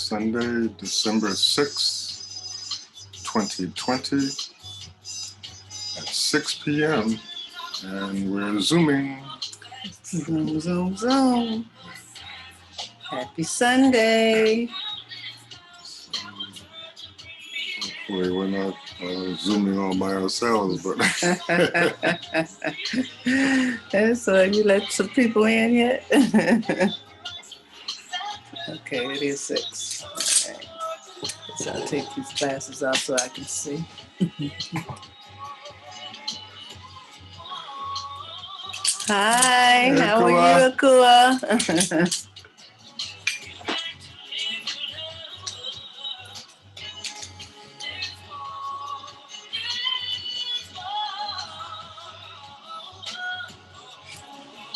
Sunday, December 6th, 2020 at 6 p.m. And we're Zooming. Zoom, zoom, zoom. Happy Sunday. Hopefully we're not Zooming all by ourselves, but. So you let some people in yet? Okay, it is 6. Okay. So I'll take these glasses off so I can see. Hi, Hey, how Akua. are you, Akua?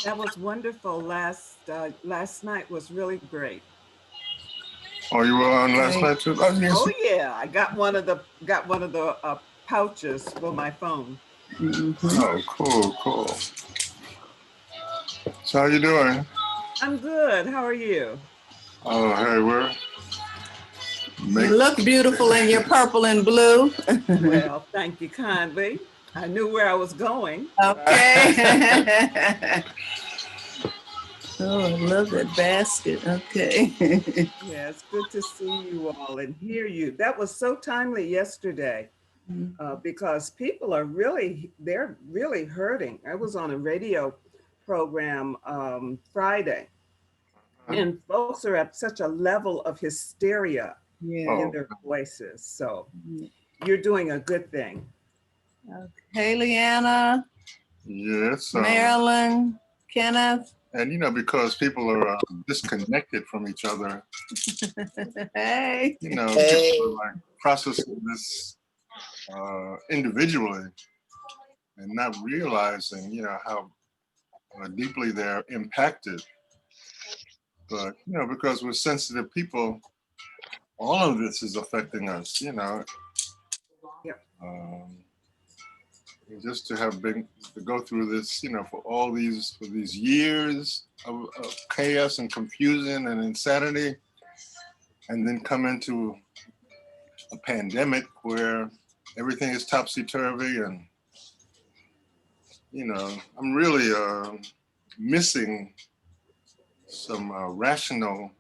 That was wonderful. Last night was really great. Oh, you were on last night too? Oh, yes. Oh yeah, I got one of the pouches for my phone. Oh, cool. So how you doing? I'm good. How are you? Oh, hey, You look beautiful in your purple and blue. Well, thank you kindly. I knew where I was going. Okay. Oh, I love that basket. Okay. Yeah, it's good to see you all and hear you. That was so timely yesterday because people are they're really hurting. I was on a radio program Friday, and folks are at such a level of hysteria in their voices. So you're doing a good thing. Okay, Leanna. Yes. Marilyn, Kenneth. And, because people are disconnected from each other, Hey. people are like processing this individually and not realizing, how deeply they're impacted. But, because we're sensitive people, all of this is affecting us, Yep. Just to go through this, for these years of chaos and confusion and insanity, and then come into a pandemic where everything is topsy-turvy, and I'm really missing some rational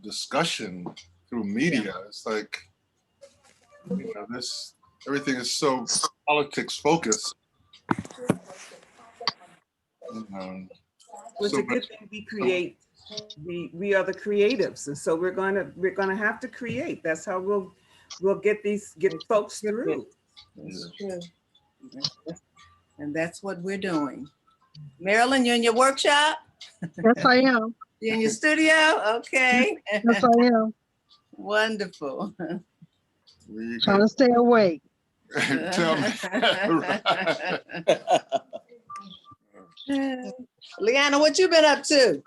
discussion through media. It's like everything is so politics focused. Well, it's a good thing we create. We are the creatives, and so we're gonna have to create. That's how we'll get folks through. That's true. And that's what we're doing. Marilyn, you in your workshop? Yes, I am. You in your studio? Okay. Yes, I am. Wonderful. Trying to stay awake. Tell me. Leanna, what you been up to?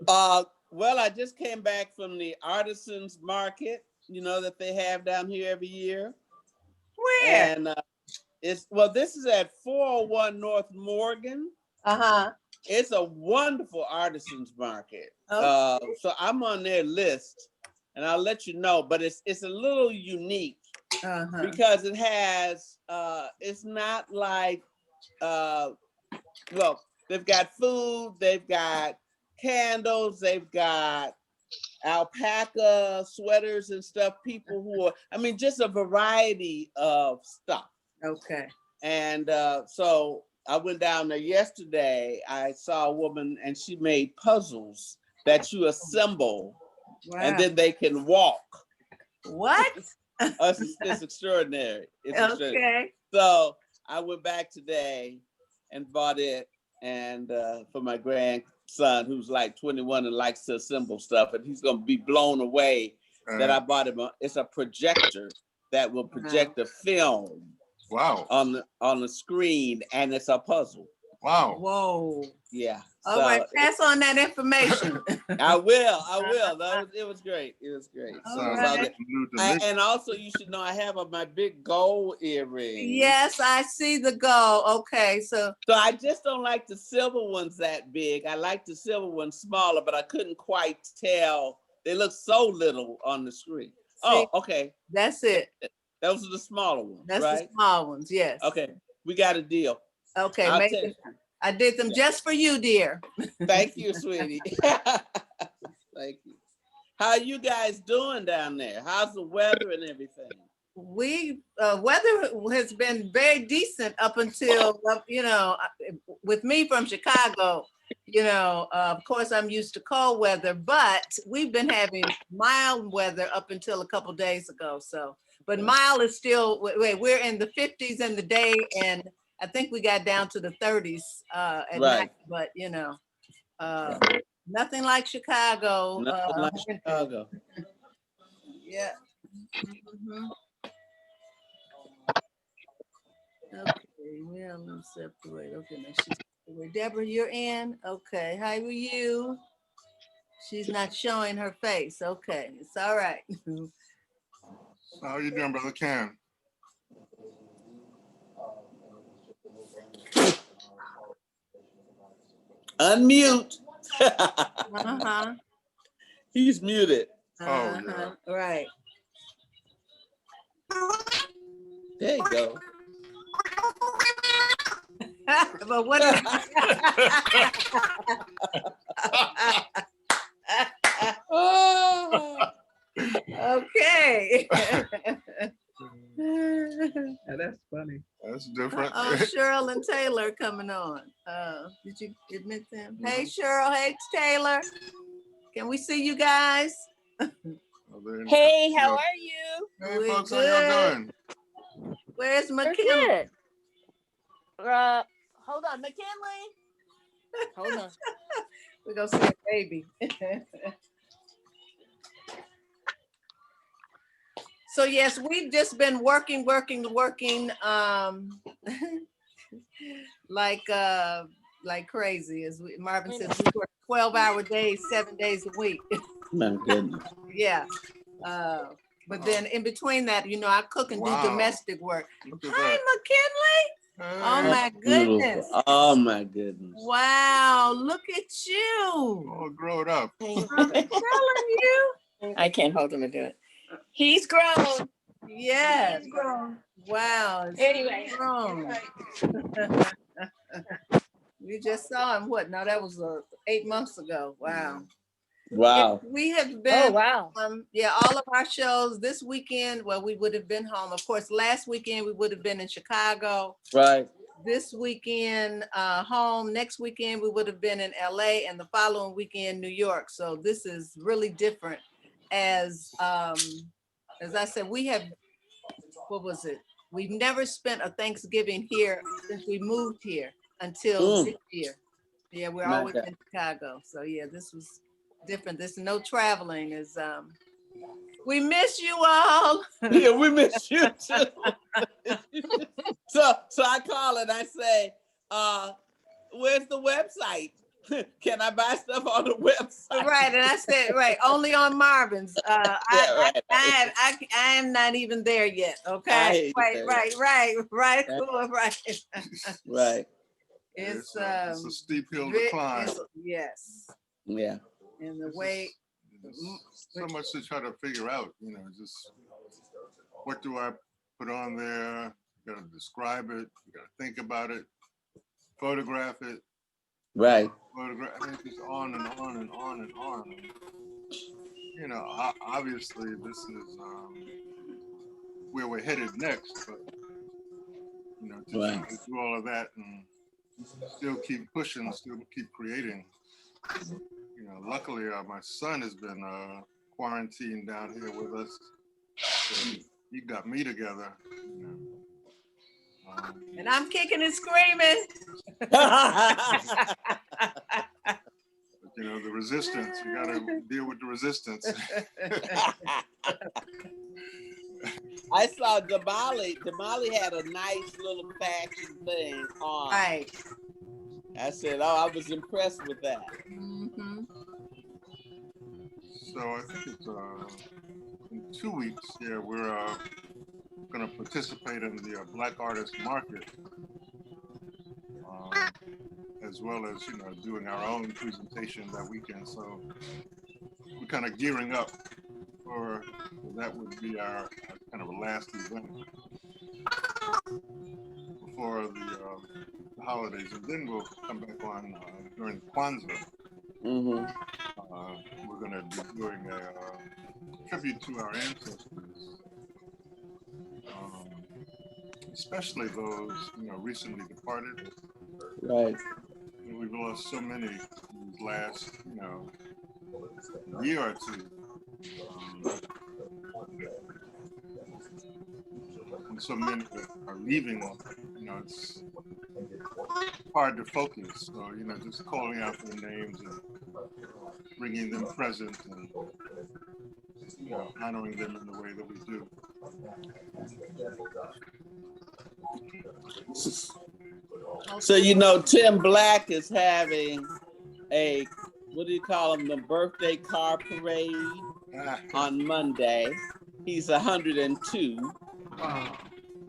Well, I just came back from the artisans market, that they have down here every year. Where? And this is at 401 North Morgan. It's a wonderful artisans market. Okay. So I'm on their list, and I'll let you know. But it's a little unique because it has. It's not like. They've got food. They've got candles. They've got alpaca sweaters and stuff. People who are. Just a variety of stuff. Okay. And so I went down there yesterday. I saw a woman and she made puzzles that you assemble and then they can walk. What? It's extraordinary. It's extraordinary. So I went back today and bought it and for my grandson who's like 21 and likes to assemble stuff, and he's gonna be blown away that I bought him. It's a projector that will project the film. Wow. On the screen, and it's a puzzle. Wow. Whoa. Yeah. All right, pass on that information. I will. It was great. It was great. Right. And also, you should know I have my big gold earring. Yes, I see the gold. Okay, so I just don't like the silver ones that big. I like the silver ones smaller, but I couldn't quite tell They look so little on the screen. See, Oh, okay. that's it. Those are the smaller ones, That's right? the small ones, yes. Okay, we got a deal. Okay, I'll maybe text you. I did them just for you, dear. Thank you, sweetie. Thank you. How you guys doing down there? How's the weather and everything? Weather has been very decent up until, with me from Chicago, of course I'm used to cold weather, but we've been having mild weather up until a couple days ago. So, but mild is still, we're in the 50s in the day, and I think we got down to the 30s at night, but nothing like Chicago. Nothing like Chicago. Yeah. Mm-hmm. Okay, well, let's separate. Okay, now she's separate. Deborah, you're in. Okay, how are you? She's not showing her face. Okay, it's all right. How are you doing, Brother Cam? Unmute. Uh-huh. He's muted. Oh, yeah. Right. There you go. But what? Okay. Yeah, that's funny. That's different. Oh, Cheryl and Taylor coming on. Did you admit them? Hey, Cheryl. Hey, Taylor. Can we see you guys? Hey, how are you? Hey, We're folks, how y'all doing? Where's We're McKinley? good. Hold on, McKinley. Hold on. We're gonna see a baby. So yes, we've just been working, like crazy. As Marvin says, we work 12-hour days, 7 days a week. My goodness. Yeah. But then in between that, I cook and do domestic work. Look at Hi, that. McKinley. Oh Hey. my Beautiful. goodness. Oh my goodness. Wow, look at you. All grown up. I'm telling you. I can't hold him to do it. He's grown. Yes. He's grown. Wow. It's Anyway. grown. We just saw him. What? No, that was 8 months ago. Wow. Wow. We have Oh, been, wow. all of our shows this weekend. Well, we would have been home. Of course, last weekend we would have been in Chicago. Right. This weekend, home. Next weekend we would have been in LA, and the following weekend, New York. So this is really different. As I said, we have, what was it? We've never spent a Thanksgiving here since we moved here until this year. Yeah, we're My always God. in Chicago. So yeah, this was different. This no traveling is we miss you all. Yeah, we miss you too. So I call and I say, where's the website? Can I buy stuff on the website? Right, and I said, right, only on Marvin's. Yeah, right. I am not even there yet. I Okay, hate that. right. Right. It's a steep hill to climb. Yes, Yeah. and the way So much to try to figure out, just what do I put on there? You gotta describe it, you gotta think about it, photograph it. Right. Just on and on and on and on. Obviously this is where we're headed next, but to do all of that and still keep pushing, still keep creating. Luckily my son has been quarantined down here with us. So he got me together. and I'm kicking and screaming. The resistance, you gotta deal with the resistance. I saw Damali. Damali had a nice little fashion thing on. Right. I said, oh, I was impressed with that. Mm-hmm. So I think it's in 2 weeks, we're gonna participate in the Black Artist Market, as well as doing our own presentation that weekend. So we're kind of gearing up for, that would be our kind of last event before the holidays, and then we'll come back on during Kwanzaa. Mm-hmm. We're going to be doing a tribute to our ancestors, especially those, you know, recently departed. Right. We've lost so many these last, you know, year or two. And so many that are leaving, you know, it's hard to focus. So, you know, just calling out their names and bringing them present and, you know, honoring them in the way that we do. So, you know, Tim Black is having a, what do you call them, the birthday car parade on Monday. He's 102. Wow.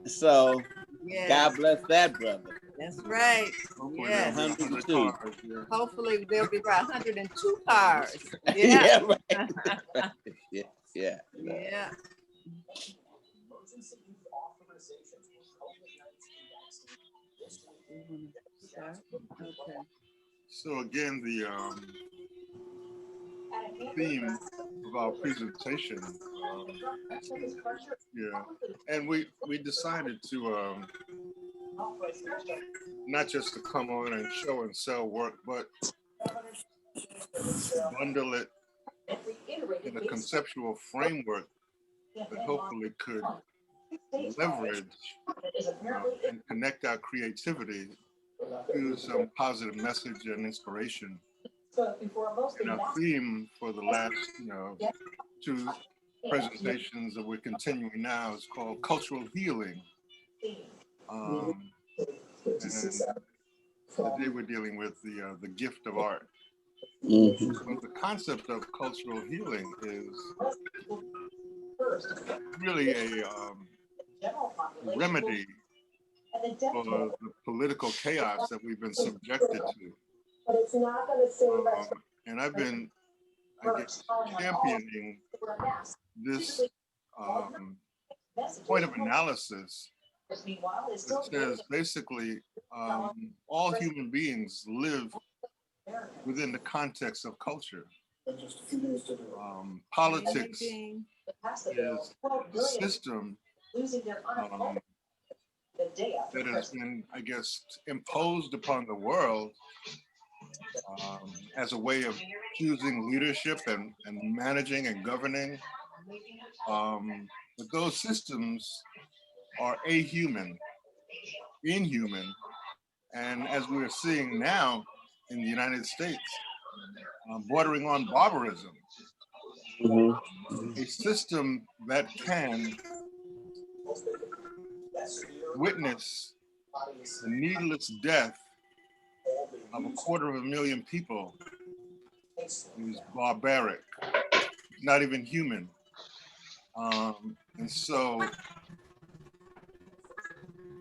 So, Yes, God bless that brother. that's right. Hopefully Yes. there'll be 100 102. cars, yeah. Hopefully there'll be about 102 cars. Yeah. Yeah, right. Yeah, yeah. Yeah. Okay. So again, the theme of our presentation, yeah, and we decided to not just to come on and show and sell work, but bundle it in a conceptual framework that hopefully could leverage and connect our creativity to some positive message and inspiration. And our theme for the last, you know, two presentations that we're continuing now is called Cultural Healing. And today we're dealing with the gift of art. Mm-hmm. But the concept of cultural healing is really a remedy for the political chaos that we've been subjected to. And I've been, I guess, championing this point of analysis that says basically all human beings live within the context of culture. Politics is a system that has been, I guess, imposed upon the world as a way of choosing leadership and managing and governing. But those systems are ahuman, inhuman, and as we're seeing now in the United States, bordering on barbarism. A system that can witness the needless death of 250,000 people is barbaric, not even human. And so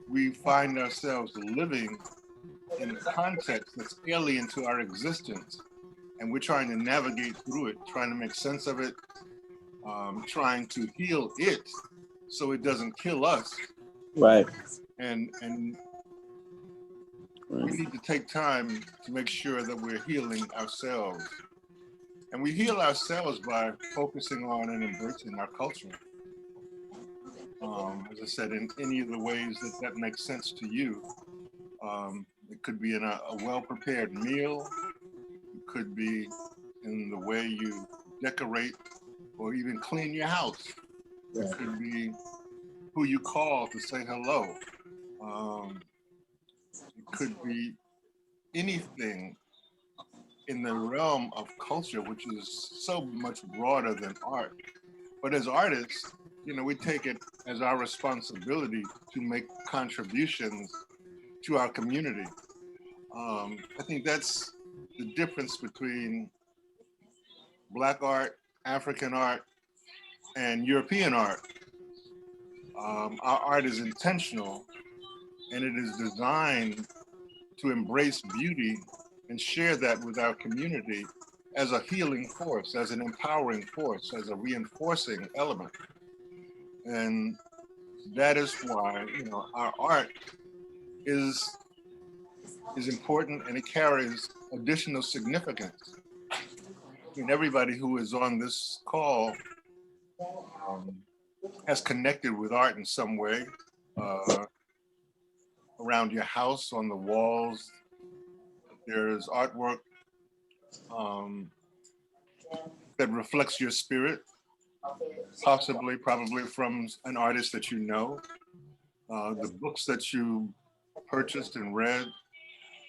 we find ourselves living in a context that's alien to our existence. And we're trying to navigate through it, trying to make sense of it, trying to heal it so it doesn't kill us. Right. And we need to take time to make sure that we're healing ourselves. And we heal ourselves by focusing on and embracing our culture. As I said, in any of the ways that makes sense to you. It could be in a well-prepared meal. It could be in the way you decorate or even clean your house. It could be who you call to say hello. It could be anything in the realm of culture, which is so much broader than art. But as artists, you know, we take it as our responsibility to make contributions to our community. I think that's the difference between Black art, African art, and European art. Our art is intentional, and it is designed to embrace beauty and share that with our community as a healing force, as an empowering force, as a reinforcing element. And that is why, our art is important, and it carries additional significance. I mean, everybody who is on this call has connected with art in some way, around your house, on the walls. There's artwork that reflects your spirit, probably from an artist that you know, the books that you purchased and read,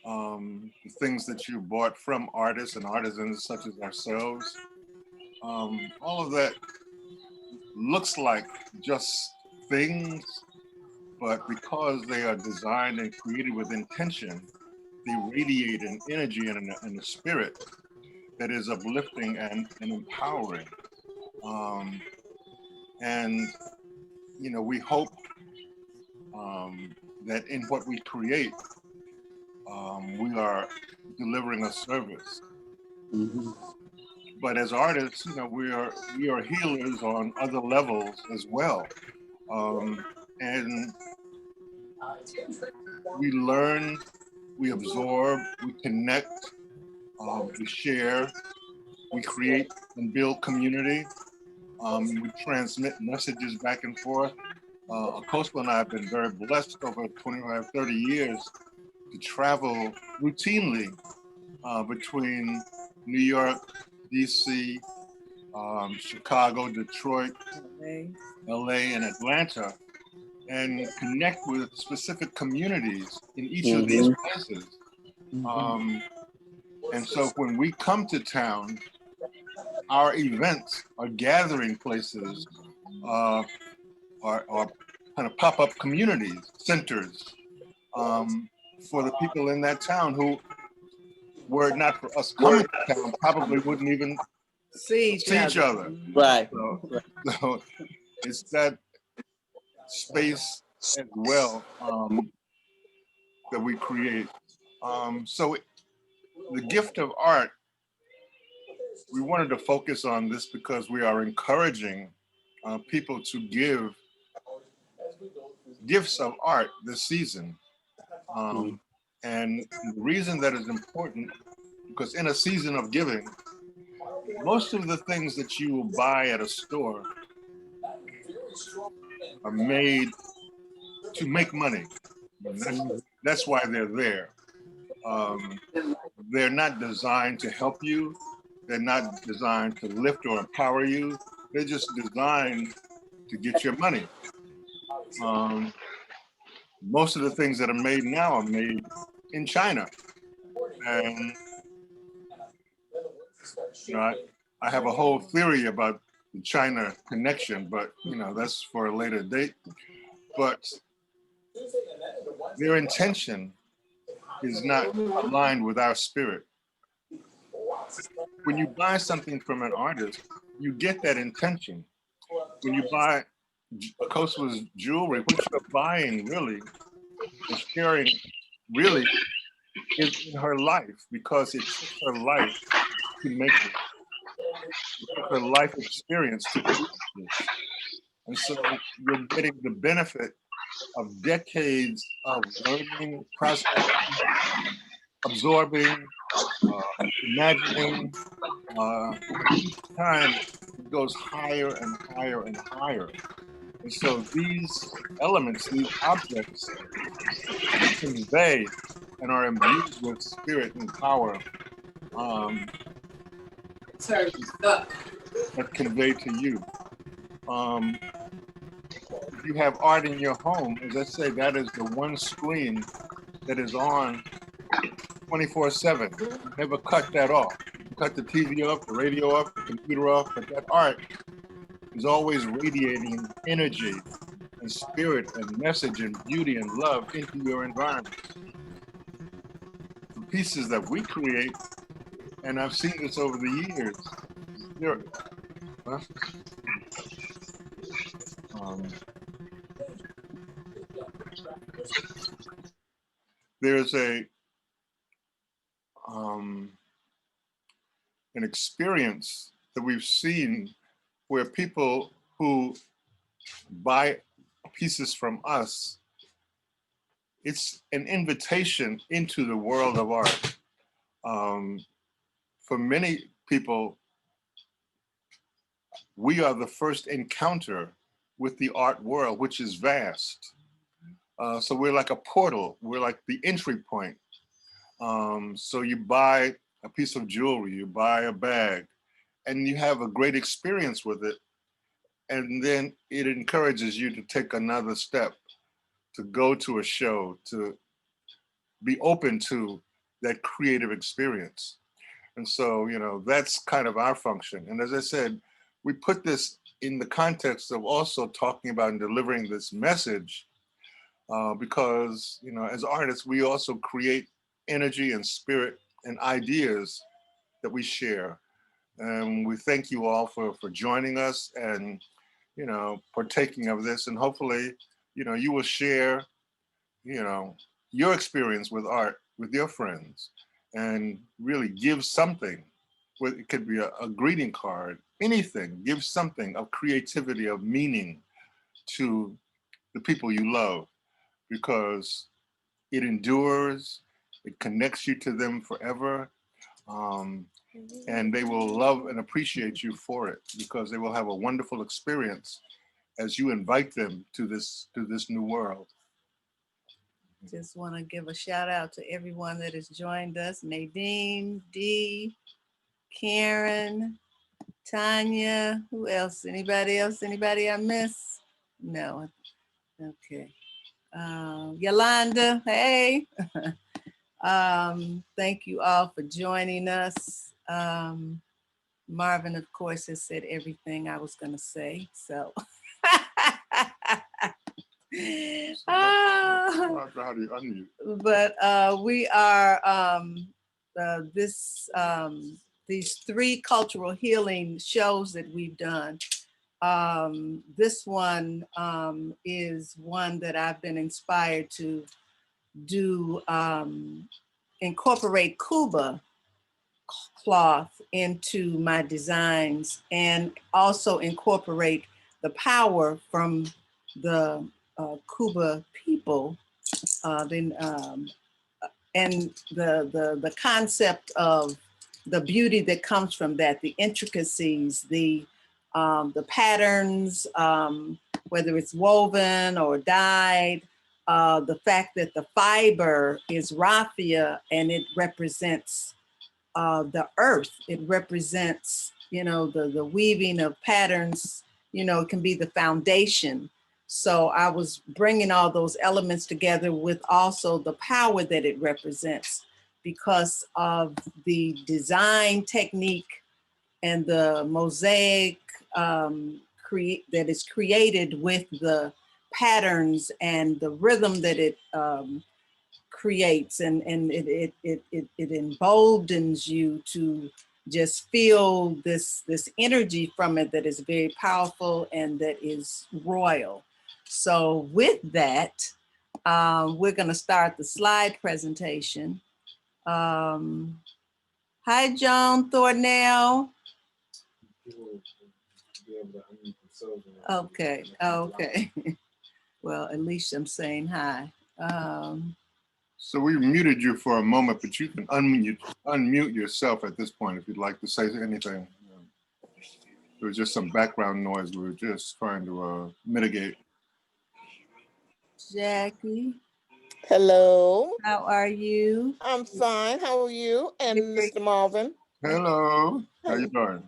the things that you bought from artists and artisans such as ourselves. All of that looks like just things, but because they are designed and created with intention, they radiate an energy and a spirit that is uplifting and empowering. And, we hope that in what we create, we are delivering a service. Mm-hmm. But as artists, we are healers on other levels as well. And we learn, we absorb, we connect, we share, we create and build community. We transmit messages back and forth. Acosta and I have been very blessed over 25, 30 years to travel routinely between New York, DC, Chicago, Detroit, LA, and Atlanta, and connect with specific communities in each of these places. And so when we come to town, our events are gathering places, are kind of pop-up communities, centers, for the people in that town who, were it not for us coming to town, probably wouldn't even see each other. Right. So it's that space as well that we create. So the gift of art, we wanted to focus on this because we are encouraging people to give gifts of art this season. And the reason that is important, because in a season of giving, most of the things that you will buy at a store are made to make money. That's why they're there. They're not designed to help you. They're not designed to lift or empower you. They're just designed to get your money. Most of the things that are made now are made in China. And I have a whole theory about the China connection, but that's for a later date. But their intention is not aligned with our spirit. When you buy something from an artist, you get that intention. When you buy Acosta's jewelry, what you're buying really is sharing really is in her life, because it took her life to make it. It took her life experience to create this. And so you're getting the benefit of decades of learning, processing, absorbing, imagining. Each time it goes higher and higher and higher. And so these elements, these objects, convey and are imbued with spirit and power that convey to you. If you have art in your home, as I say, that is the one screen that is on 24/7. You never cut that off. You cut the TV off, the radio off, the computer off, but that art is always radiating energy and spirit and message and beauty and love into your environment. The pieces that we create, and I've seen this over the years, there's a an experience that we've seen where people who buy pieces from us, it's an invitation into the world of art. For many people, we are the first encounter with the art world, which is vast. So we're like a portal. We're like the entry point. So you buy a piece of jewelry, you buy a bag, and you have a great experience with it. And then it encourages you to take another step, to go to a show, to be open to that creative experience. And so, you know, that's kind of our function. And as I said, we put this in the context of also talking about and delivering this message because, you know, as artists, we also create energy and spirit and ideas that we share. And we thank you all for joining us and, you know, partaking of this. And hopefully, you know, you will share, you know, your experience with art with your friends and really give something. It could be a greeting card, anything, give something of creativity, of meaning to the people you love, because it endures, it connects you to them forever, and they will love and appreciate you for it, because they will have a wonderful experience as you invite them to this new world. Just want to give a shout out to everyone that has joined us. Nadine, Dee, Karen, Tanya, who else? Anybody else? Anybody I miss? No. Okay. Yolanda, hey. Thank you all for joining us. Marvin, of course, has said everything I was going to say. So. How do you unmute? But we are these 3 cultural healing shows that we've done. This one is one that I've been inspired to do, incorporate Cuba cloth into my designs and also incorporate the power from the Cuba people, and the concept of the beauty that comes from that, the intricacies, the patterns, whether it's woven or dyed, the fact that the fiber is raffia and it represents the earth. It represents, you know, the weaving of patterns, you know, it can be the foundation. So I was bringing all those elements together with also the power that it represents because of the design technique and the mosaic that is created with the patterns and the rhythm that it creates, and it emboldens you to just feel this energy from it that is very powerful and that is royal. So with that, we're going to start the slide presentation. Hi, Joan Thornell. Okay, okay. Well, at least I'm saying hi. So we muted you for a moment, but you can unmute yourself at this point if you'd like to say anything. There was just some background noise we were just trying to mitigate. Jackie. Hello. How are you? I'm fine. How are you? And Mr. Marvin? Hello. How you doing?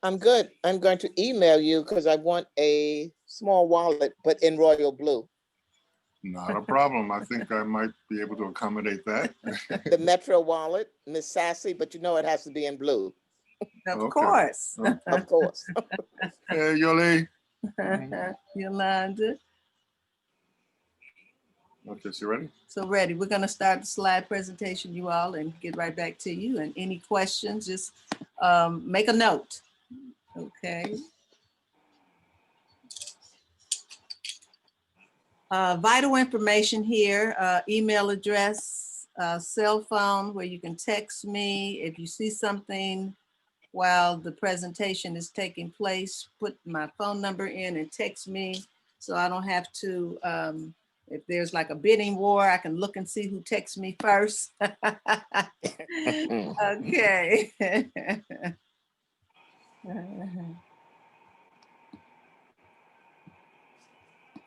I'm good. I'm going to email you because I want a small wallet, but in royal blue. Not a problem. I think I might be able to accommodate that. The Metro wallet, Miss Sassy, but you know it has to be in blue. Of course. Of course. Hey, Yoli. Yolanda. Okay, so you ready? So ready. We're going to start the slide presentation, you all, and get right back to you. And any questions, just make a note. Okay. Vital information here, email address, cell phone where you can text me if you see something while the presentation is taking place. Put my phone number in and text me so I don't have to, if there's like a bidding war, I can look and see who texts me first. Okay.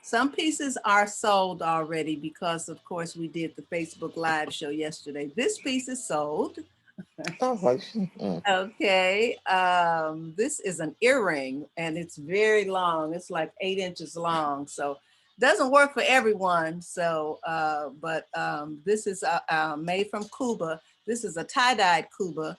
Some pieces are sold already because, of course, we did the Facebook Live show yesterday. This piece is sold. Okay. This is an earring and it's very long. It's like 8 inches long. So doesn't work for everyone. So, but this is made from Cuba. This is a tie-dyed Cuba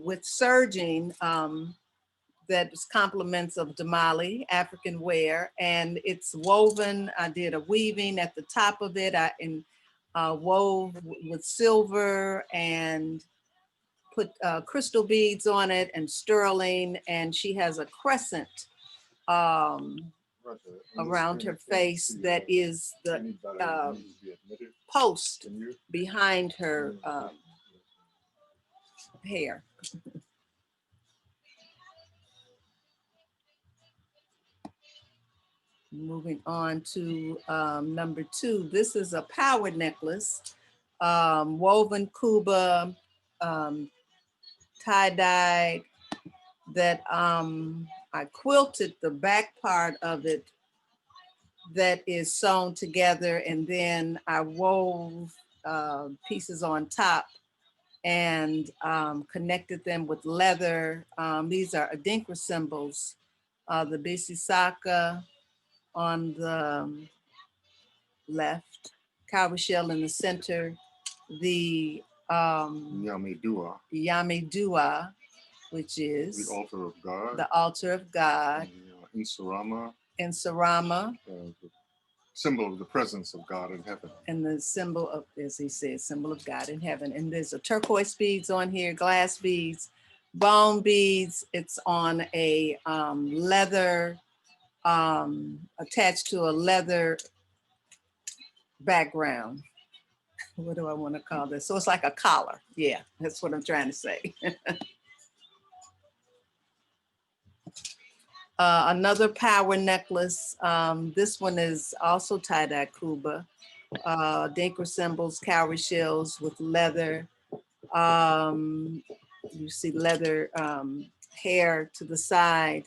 with serging that is complements of Damali, African wear, and it's woven. I did a weaving at the top of it. I wove with silver and put crystal beads on it and sterling, and she has a crescent around her face that is the post behind her hair. Moving on to number 2. This is a power necklace, woven Cuba, tie-dyed, that I quilted the back part of it that is sewn together, and then I wove pieces on top and connected them with leather. These are Adinkra symbols, the Bisisaka on the left, cowrie shell in the center, the Yamidua, which is the altar of God. The altar of God. In Sarama. In Sarama. The symbol of the presence of God in heaven. And the symbol of, as he says, symbol of God in heaven. And there's a turquoise beads on here, glass beads, bone beads. It's on a leather, attached to a leather background. What do I want to call this? So it's like a collar. Yeah, that's what I'm trying to say. Another power necklace. This one is also tie-dye Cuba. Dinka symbols, cowrie shells with leather. You see leather hair to the side.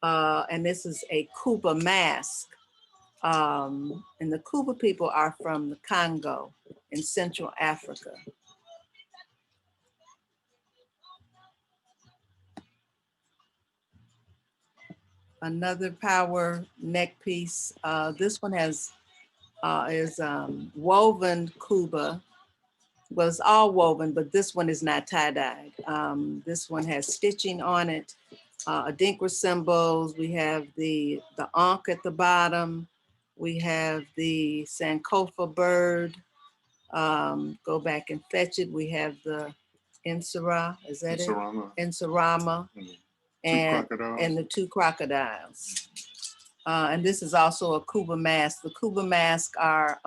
And this is a Cuba mask. And the Cuba people are from the Congo in Central Africa. Another power neck piece. This one is woven Cuba. Well, it's all woven, but this one is not tie-dyed. This one has stitching on it, Adinkra symbols. We have the Ankh at the bottom. We have the Sankofa bird. Go back and fetch it. We have the Insara, is that it? Insarama. And the 2 crocodiles. And this is also a Cuba mask. The Cuba masks are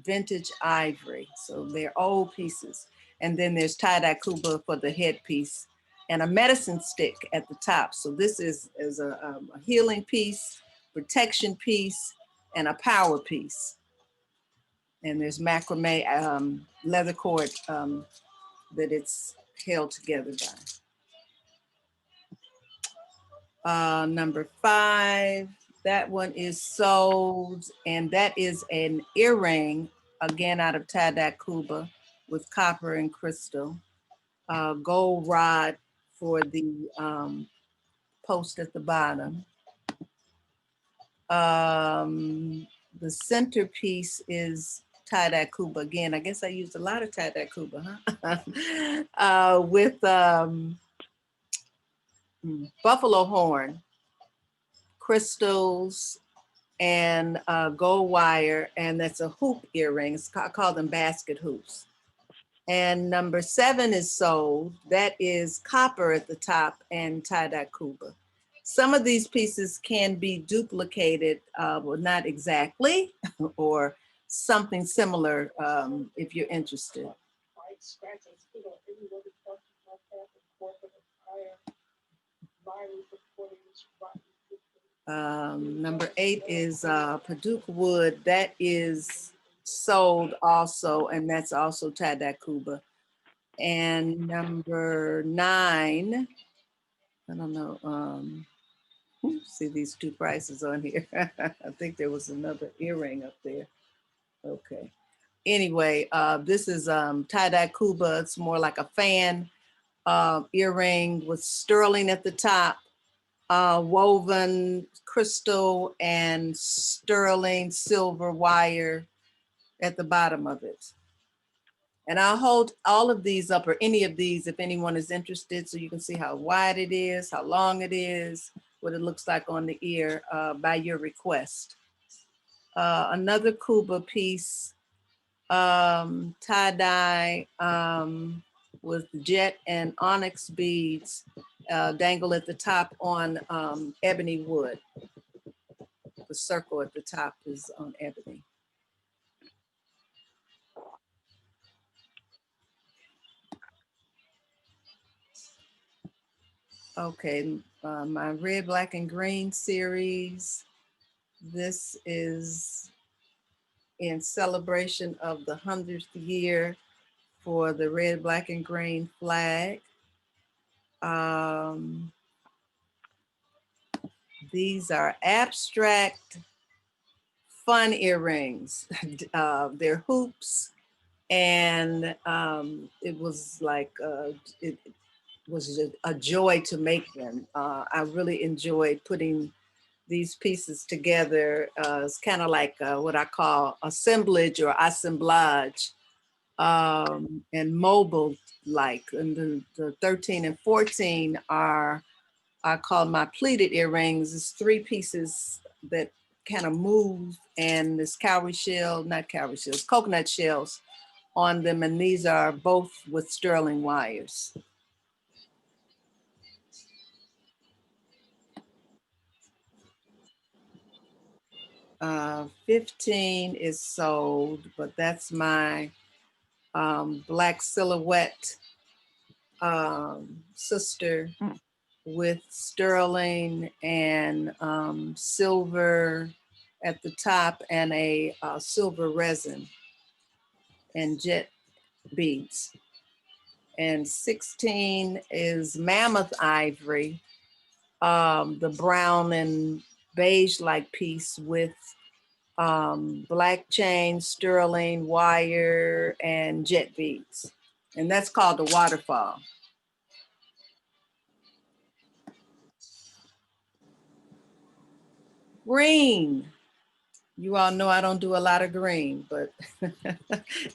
vintage ivory. So they're old pieces. And then there's tie-dye Cuba for the headpiece and a medicine stick at the top. So this is a healing piece, protection piece, and a power piece. And there's macrame leather cord that it's held together by. Number 5, that one is sold, and that is an earring, again out of tie-dye Cuba with copper and crystal. Gold rod for the post at the bottom. The centerpiece is tie-dye Cuba. Again, I guess I used a lot of tie-dye Cuba, huh? With buffalo horn, crystals, and gold wire, and that's a hoop earring. I call them basket hoops. And number 7 is sold. That is copper at the top and tie-dye Cuba. Some of these pieces can be duplicated, well, not exactly, or something similar if you're interested. Number 8 is Paducah wood. That is sold also, and that's also tie-dye Cuba. And number 9, I don't know. See these 2 prices on here. I think there was another earring up there. Okay. Anyway, this is tie-dye Cuba. It's more like a fan earring with sterling at the top, woven crystal and sterling silver wire at the bottom of it. And I'll hold all of these up, or any of these, if anyone is interested, so you can see how wide it is, how long it is, what it looks like on the ear by your request. Another Cuba piece, tie-dye with jet and onyx beads dangle at the top on ebony wood. The circle at the top is on ebony. Okay, my red, black, and green series. This is in celebration of the 100th year for the red, black, and green flag. These are abstract fun earrings. They're hoops, and it was like, it was a joy to make them. I really enjoyed putting these pieces together. It's kind of like what I call assemblage or assemblage, and mobile like. And the 13 and 14 are, I call my pleated earrings. It's 3 pieces that kind of move, and this cowrie shell, not cowrie shells, coconut shells on them. And these are both with sterling wires. 15 is sold, but that's my black silhouette sister with sterling and silver at the top, and a silver resin and jet beads. And 16 is mammoth ivory, the brown and beige-like piece with black chain, sterling wire, and jet beads. And that's called the waterfall. Green. You all know I don't do a lot of green, but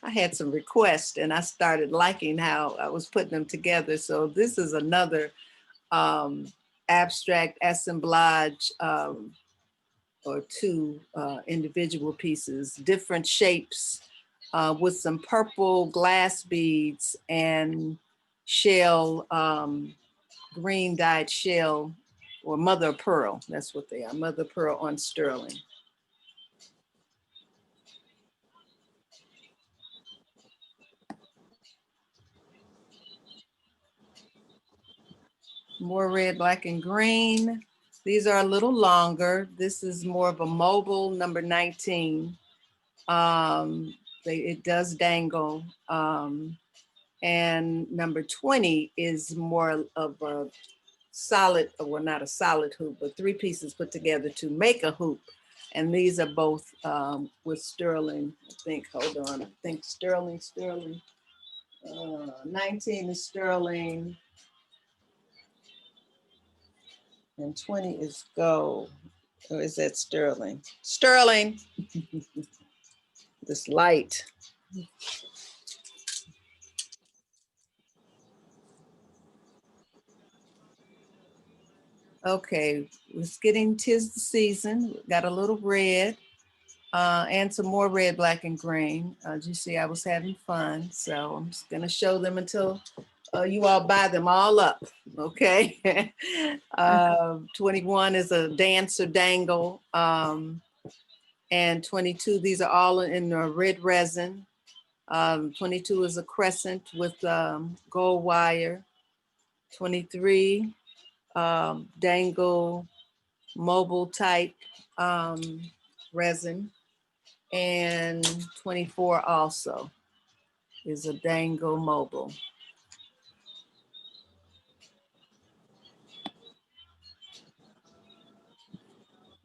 I had some requests and I started liking how I was putting them together. So this is another abstract assemblage, or 2 individual pieces, different shapes, with some purple glass beads and shell, green dyed shell, or mother of pearl. That's what they are, mother of pearl on sterling. More red, black, and green. These are a little longer. This is more of a mobile, number 19. It does dangle. And number 20 is more of a solid, well, not a solid hoop, but 3 pieces put together to make a hoop. And these are both with sterling, I think. Hold on, I think sterling. 19 is sterling, and 20 is gold. Or is that sterling? Sterling. This light. Okay, it's getting, 'tis the season. Got a little red and some more red, black, and green. As you see, I was having fun. So I'm just gonna show them until you all buy them all up, okay? 21 is a dancer dangle. And 22, these are all in the red resin. 22 is a crescent with gold wire. 23 dangle mobile type resin, and 24 also is a dangle mobile.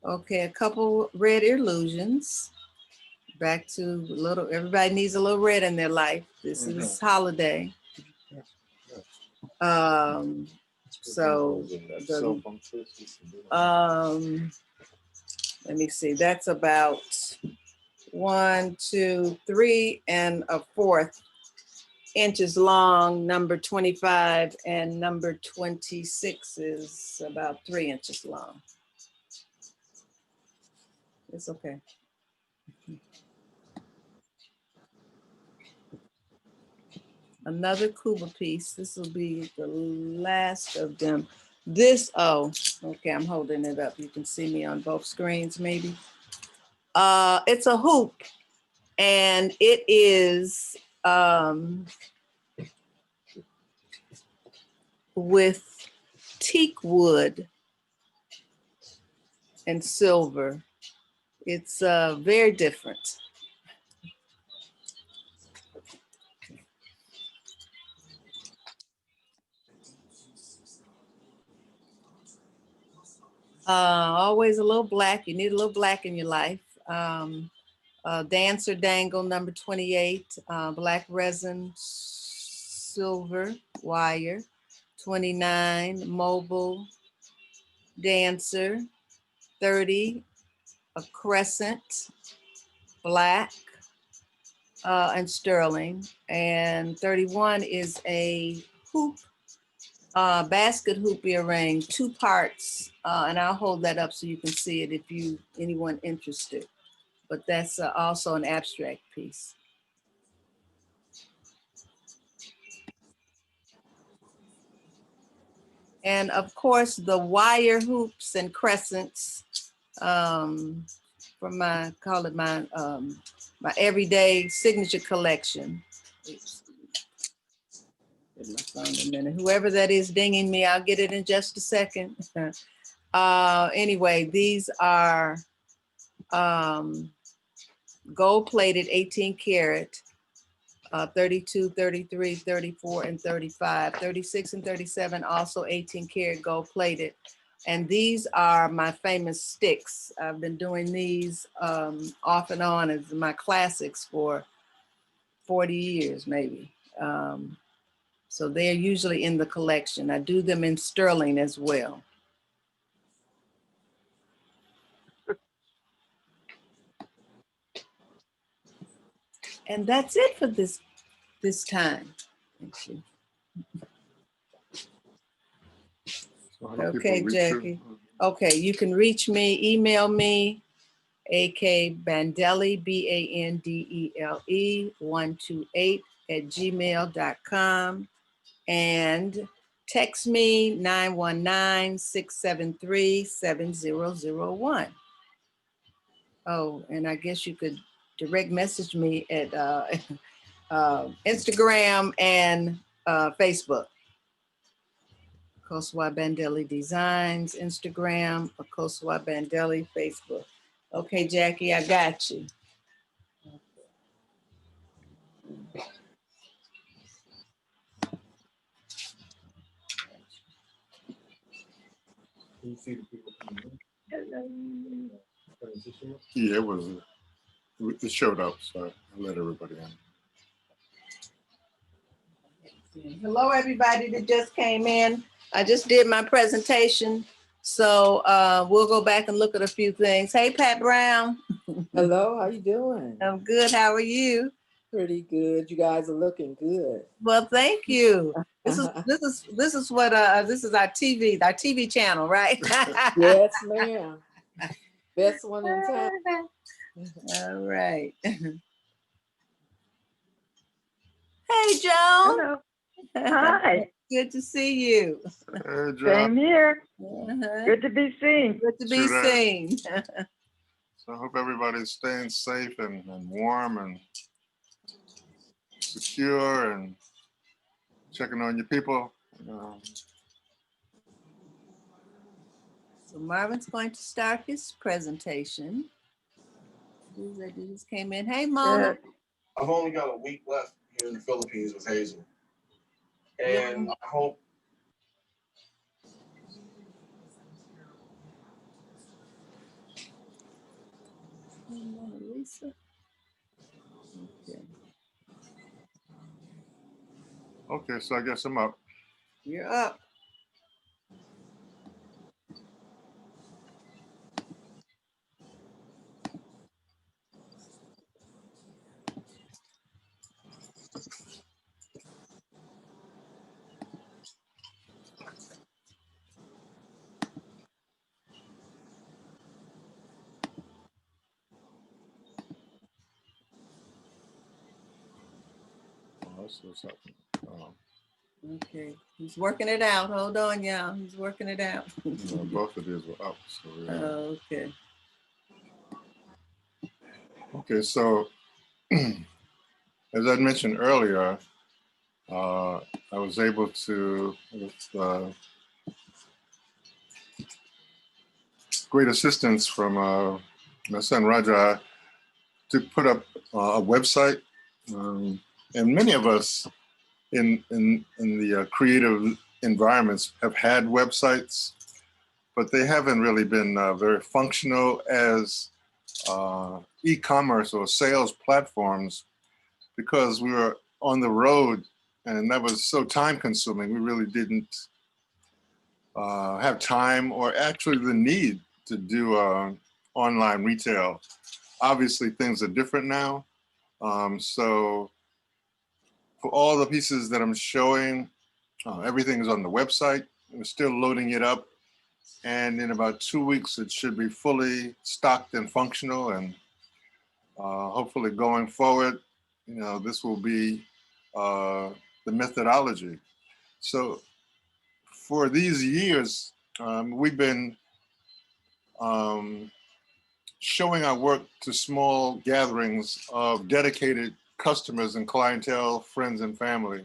Okay, a couple red illusions. Back to a little, everybody needs a little red in their life. This is holiday. So let me see, that's about 1, 2, 3 1/4 inches long, number 25, and number 26 is about 3 inches long. It's okay. Another Cuba piece. This will be the last of them. This, oh, okay, I'm holding it up. You can see me on both screens maybe. It's a hoop, and it is with teak wood and silver. It's very different. Always a little black. You need a little black in your life. Dancer dangle number 28, black resin, silver wire. 29 mobile dancer. 30 a crescent, black and sterling. And 31 is a hoop, basket hoop earring, 2 parts, and I'll hold that up so you can see it if anyone interested. But that's also an abstract piece. And of course, the wire hoops and crescents from my my everyday signature collection. Oops. Get my phone in a minute. Whoever that is dinging me, I'll get it in just a second. Anyway, these are gold-plated 18 karat, 32, 33, 34, and 35. 36 and 37 also 18 karat gold-plated. And these are my famous sticks. I've been doing these off and on as my classics for 40 years, maybe. So they're usually in the collection. I do them in sterling as well. And that's it for this time. Thank you. Okay, Jackie. Okay, you can reach me, email me, akbandelli, BANDELE 128@gmail.com, and text me 919-673-7001. Oh, and I guess you could direct message me at Instagram and Facebook. Akosua Bandelli Designs, Instagram, Akosua Bandelli, Facebook. Okay, Jackie, I got you. Yeah, it showed up, so I let everybody in. Hello, everybody that just came in. I just did my presentation, so we'll go back and look at a few things. Hey, Pat Brown. Hello, how you doing? I'm good. How are you? Pretty good. You guys are looking good. Well, thank you. This is what this is our TV channel, right? Yes, ma'am. Best one in town. All right. Hey, Joan. Hello. Hi. Good to see you. Hey, Same here. Uh-huh. Good to be seen. Good to be seen. So I hope everybody's staying safe and warm and secure and checking on your people. So Marvin's going to start his presentation. They just came in. Hey, Mona. I've only got a week left here in the Philippines with Hazel. And I hope. Mona Lisa. Okay. Okay, so I guess I'm up. You're up. Oh, that's what's happening. Okay, he's working it out. Hold on, y'all. He's working it out. Both of these were up. So, yeah. Okay. Okay, so as I mentioned earlier, I was able to, with great assistance from my son Raja, to put up a website. And many of us in the creative environments have had websites, but they haven't really been very functional as e-commerce or sales platforms, because we were on the road and that was so time consuming. We really didn't have time or actually the need to do online retail. Obviously things are different now. So for all the pieces that I'm showing, everything is on the website. We're still loading it up. And in about 2 weeks, it should be fully stocked and functional. And hopefully going forward, this will be the methodology. So for these years, we've been showing our work to small gatherings of dedicated customers and clientele, friends and family.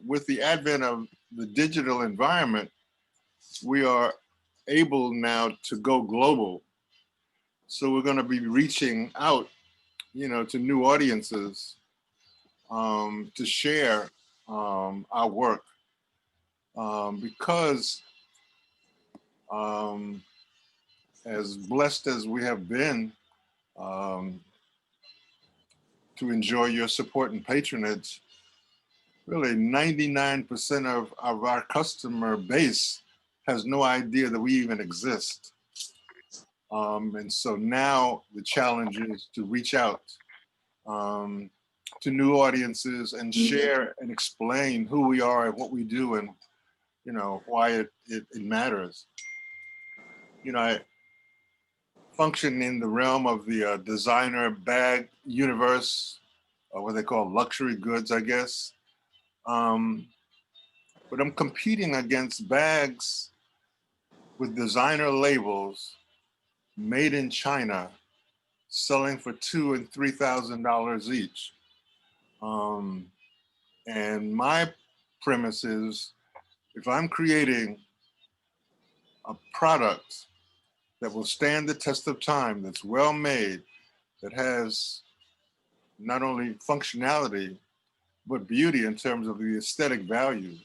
With the advent of the digital environment, we are able now to go global. So we're going to be reaching out, to new audiences to share our work, because as blessed as we have been to enjoy your support and patronage, really 99% of our customer base has no idea that we even exist. And so now the challenge is to reach out to new audiences and share and explain who we are and what we do and, why it matters. I function in the realm of the designer bag universe, or what they call luxury goods, I guess. But I'm competing against bags with designer labels made in China, selling for $2,000 and $3,000 each. And my premise is, if I'm creating a product that will stand the test of time, that's well made, that has not only functionality, but beauty in terms of the aesthetic value,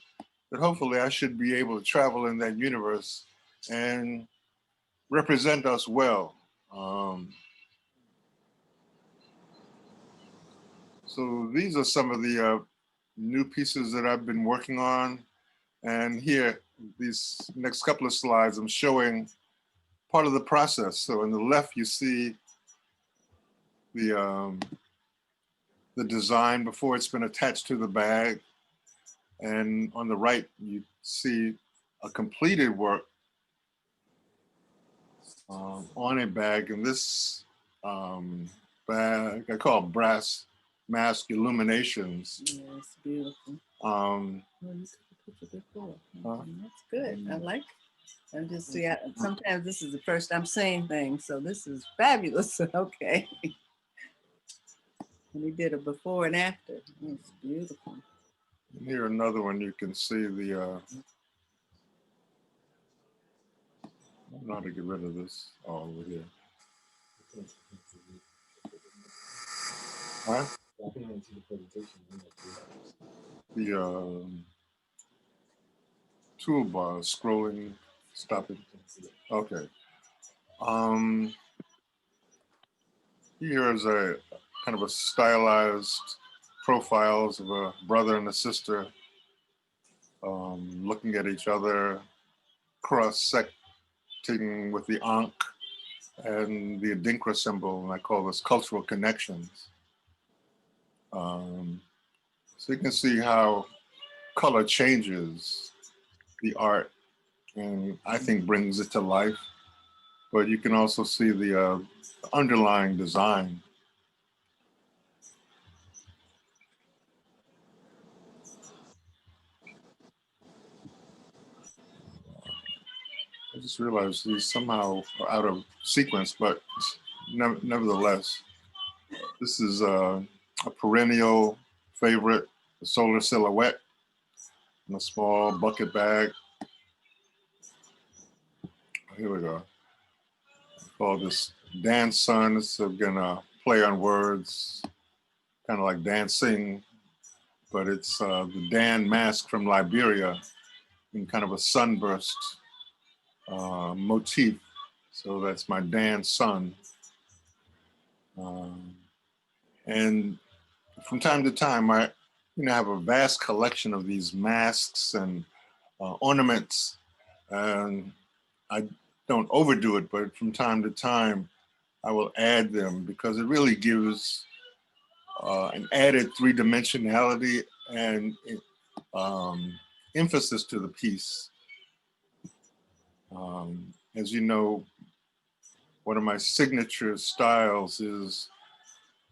that hopefully I should be able to travel in that universe and represent us well. So these are some of the new pieces that I've been working on. And here, these next couple of slides, I'm showing part of the process. So on the left, you see the design before it's been attached to the bag. And on the right, you see a completed work on a bag. And this bag, I call it Brass Mask Illuminations. Yeah, it's beautiful. That's good. I like it. I just see, sometimes this is the first I'm seeing things, so this is fabulous. Okay. And he did a before and after. It's beautiful. Here another one, you can see don't know how to get rid of this all over here. Huh? The toolbar scrolling, stop it. Okay. Here is a kind of a stylized profiles of a brother and a sister looking at each other, cross-secting with the Ankh and the Adinkra symbol, and I call this cultural connections. So you can see how color changes the art and I think brings it to life, but you can also see the underlying design. I just realized these somehow are out of sequence, but nevertheless, this is a perennial favorite, the solar silhouette in a small bucket bag. Here we go. I call this dance sun. It's gonna play on words, kind of like dancing, but it's the Dan mask from Liberia in kind of a sunburst motif. So that's my Dan sun. And from time to time, I have a vast collection of these masks and ornaments, and I don't overdo it, but from time to time, I will add them because it really gives an added three-dimensionality and emphasis to the piece. As you know, one of my signature styles is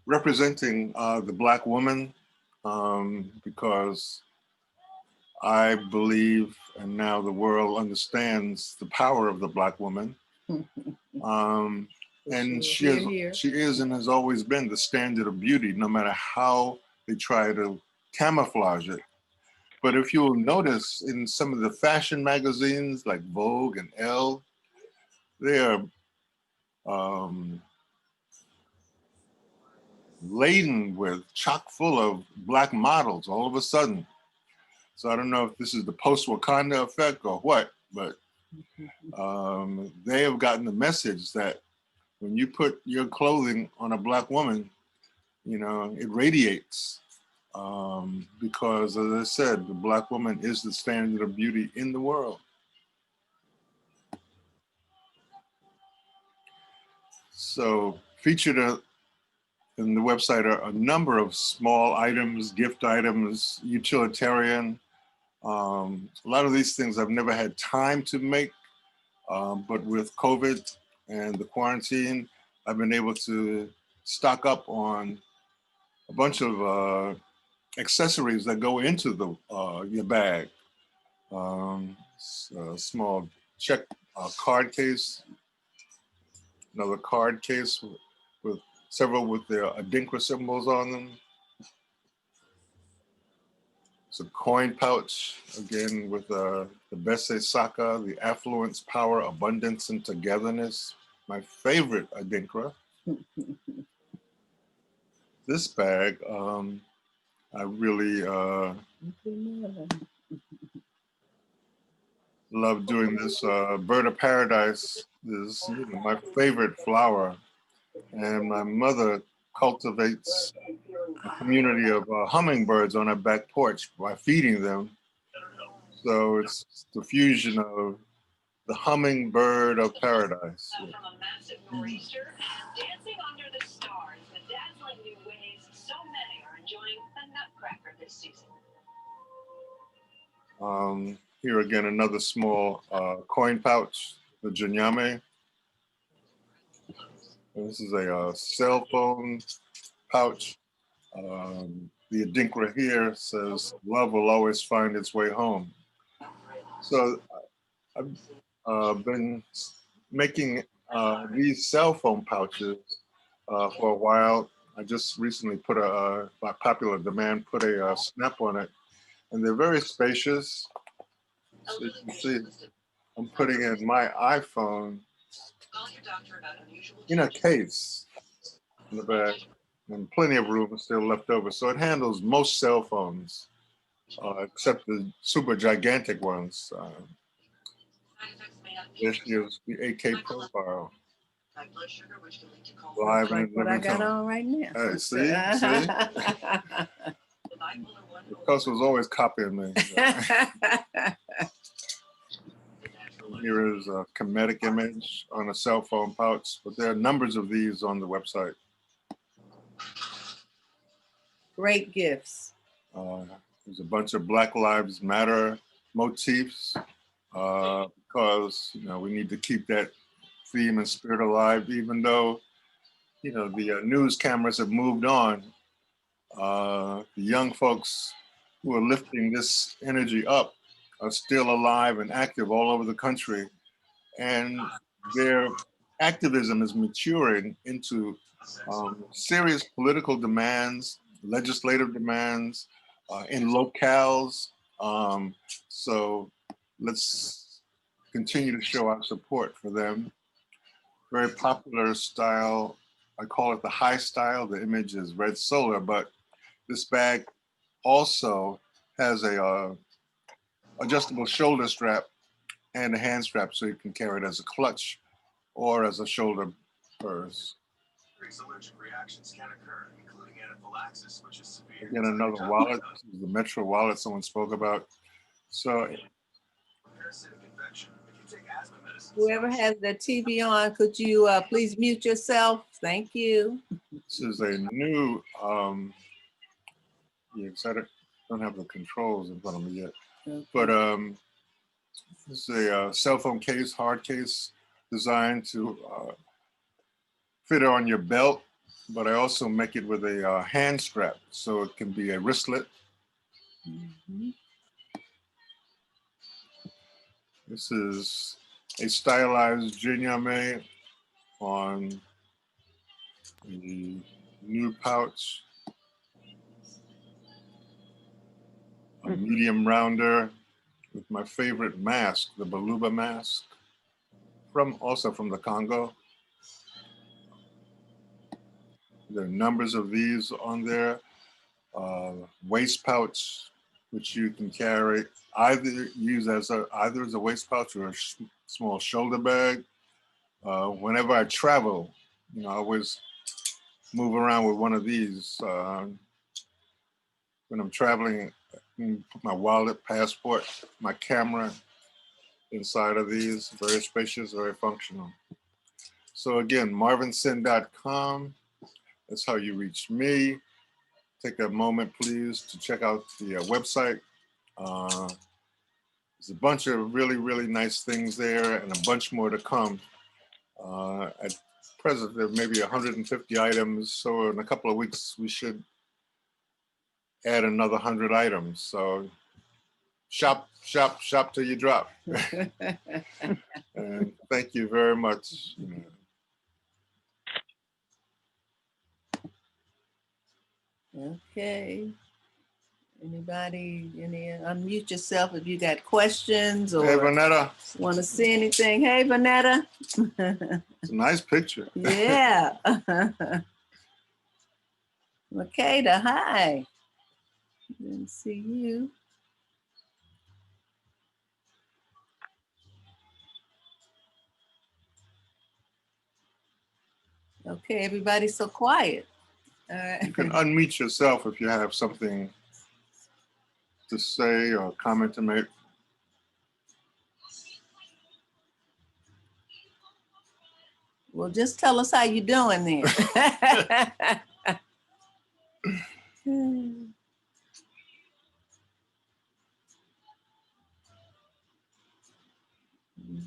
representing the Black woman, because I believe, and now the world understands the power of the Black woman. And she is and has always been the standard of beauty, no matter how they try to camouflage it. But if you'll notice in some of the fashion magazines like Vogue and Elle, they are laden with chock full of Black models all of a sudden. So I don't know if this is the post-Wakanda effect or what, but they have gotten the message that when you put your clothing on a Black woman, it radiates. Because as I said, the Black woman is the standard of beauty in the world. So featured in the website are a number of small items, gift items, utilitarian. A lot of these things I've never had time to make, but with COVID and the quarantine, I've been able to stock up on a bunch of accessories that go into your bag. A small check card case, another card case with several with their Adinkra symbols on them. It's a coin pouch, again, with the Bese Saka, the affluence, power, abundance, and togetherness. My favorite Adinkra. This bag, I really love doing this. Bird of Paradise is my favorite flower. And my mother cultivates a community of hummingbirds on her back porch by feeding them. So it's the fusion of the hummingbird of paradise. Here again, another small coin pouch, the Janyame. And this is a cell phone pouch. The Adinkra here says, "Love will always find its way home." So I've been making these cell phone pouches for a while. I just recently put by popular demand, put a snap on it, and they're very spacious. So you can see I'm putting in my iPhone in a case in the back, and plenty of room is still left over. So it handles most cell phones, except the super gigantic ones. This is the 8K profile. Live like in what I got tone. on right now. Hey, see? Because was always copying me. Here is a KHEMET image on a cell phone pouch, but there are numbers of these on the website. Great gifts. There's a bunch of Black Lives Matter motifs because, you know, we need to keep that theme and spirit alive, even though, you know, the news cameras have moved on. The young folks who are lifting this energy up are still alive and active all over the country. And their activism is maturing into serious political demands, legislative demands in locales. So let's continue to show our support for them. Very popular style, I call it the high style. The image is red solar, but this bag also has a adjustable shoulder strap and a hand strap, so you can carry it as a clutch or as a shoulder purse. Allergic reactions can occur, including anaphylaxis, which is severe. Again, another wallet, this is the Metro wallet someone spoke about. So whoever has their TV on, could you please mute yourself? Thank you. this is a new, yeah, I don't have the controls in front of me yet, Okay. but this is a cell phone case, hard case, designed to fit on your belt, but I also make it with a hand strap, so it can be a wristlet. Mm-hmm. This is a stylized Jinyame on the new pouch. A medium rounder with my favorite mask, the BALUBA mask, also from the Congo. There are numbers of these on there. Waist pouch, which you can carry, use as either as a waist pouch or a small shoulder bag. Whenever I travel, you know, I always move around with one of these. When I'm traveling, I can put my wallet, passport, my camera inside of these. Very spacious, very functional. So again, marvinsin.com. That's how you reach me. Take a moment, please, to check out the website. There's a bunch of really, really nice things there and a bunch more to come. At present, there may be 150 items. So in a couple of weeks, we should add another 100 items. So shop, shop, shop till you drop. And thank you very much. Okay. Anybody, unmute yourself if you got questions or Hey, Vanetta. want to see anything. Hey, Vanetta. It's a nice picture. Yeah. Makeda, hi. Didn't see you. Okay, everybody's so quiet. All right. You can unmute yourself if you have something to say or comment to make. Well, just tell us how you're doing then.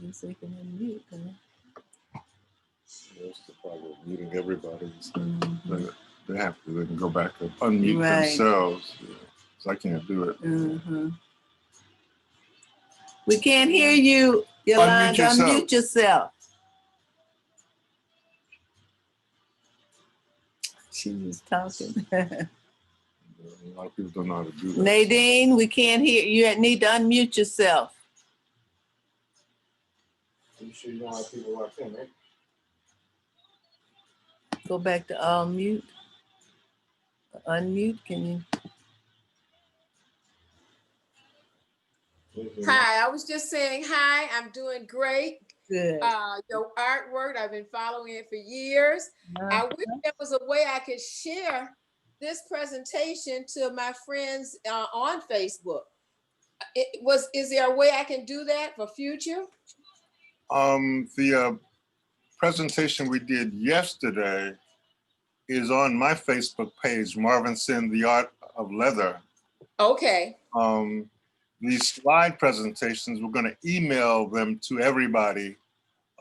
Just so you can unmute, huh? That's the problem, muting everybody. Mhm. They have to then go back and unmute Right. themselves. So I can't do it. Mhm. We can't hear you, Yolanda. Unmute yourself. She was talking. A lot of people don't know how to do that. Nadine, we can't hear you. You need to unmute yourself. I'm sure you don't have people locked in, right? Go back to mute, unmute, can you? Hi, I was just saying hi. I'm doing great. Good. Your artwork, I've been following it for years. I wish there was a way I could share this presentation to my friends on Facebook. Is there a way I can do that for future? The presentation we did yesterday is on my Facebook page, Marvin Sin, The Art of Leather. Okay. These slide presentations, we're going to email them to everybody.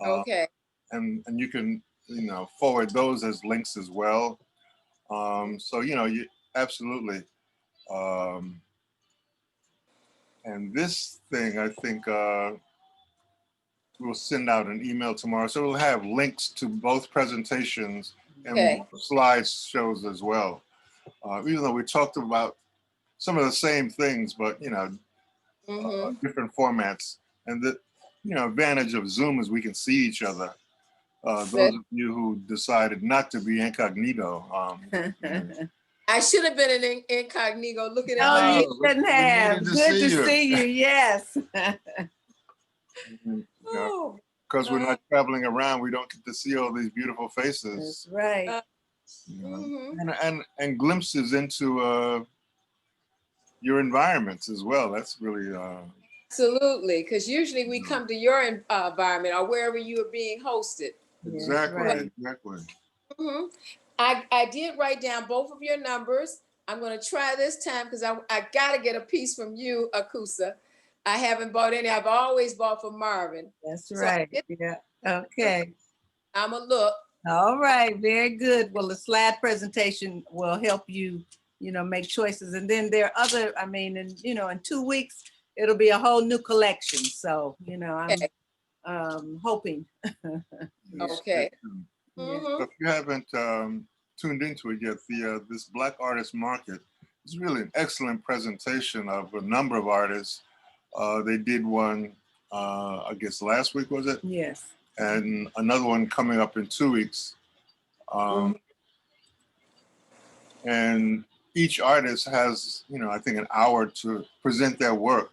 Okay. And you can, forward those as links as well. So, you absolutely. And this thing, I think we'll send out an email tomorrow. So we'll have links to both presentations and slideshows as well. Even though we talked about some of the same things, but, different formats. And the, advantage of Zoom is we can see each other. Those of you who decided not to be incognito. I should have been an incognito looking at Oh, my. you shouldn't have. Good to see you. Yes. Because we're not traveling around, we don't get to see all these beautiful faces. That's right. And glimpses into your environments as well. That's really Absolutely, because usually we come to your environment or wherever you are being hosted. Exactly, right. Exactly. I did write down both of your numbers. I'm going to try this time because I got to get a piece from you, Akusa. I haven't bought any. I've always bought from Marvin. That's right. Yeah. Okay. I'm a look. All right. Very good. Well, the slide presentation will help you, make choices. And then there are other, in 2 weeks, it'll be a whole new collection. So, I'm hoping. Okay. So if you haven't tuned into it yet, this Black Artist Market is really an excellent presentation of a number of artists. They did one, I guess last week, was it? Yes. And another one coming up in 2 weeks. And each artist has, I think an hour to present their work.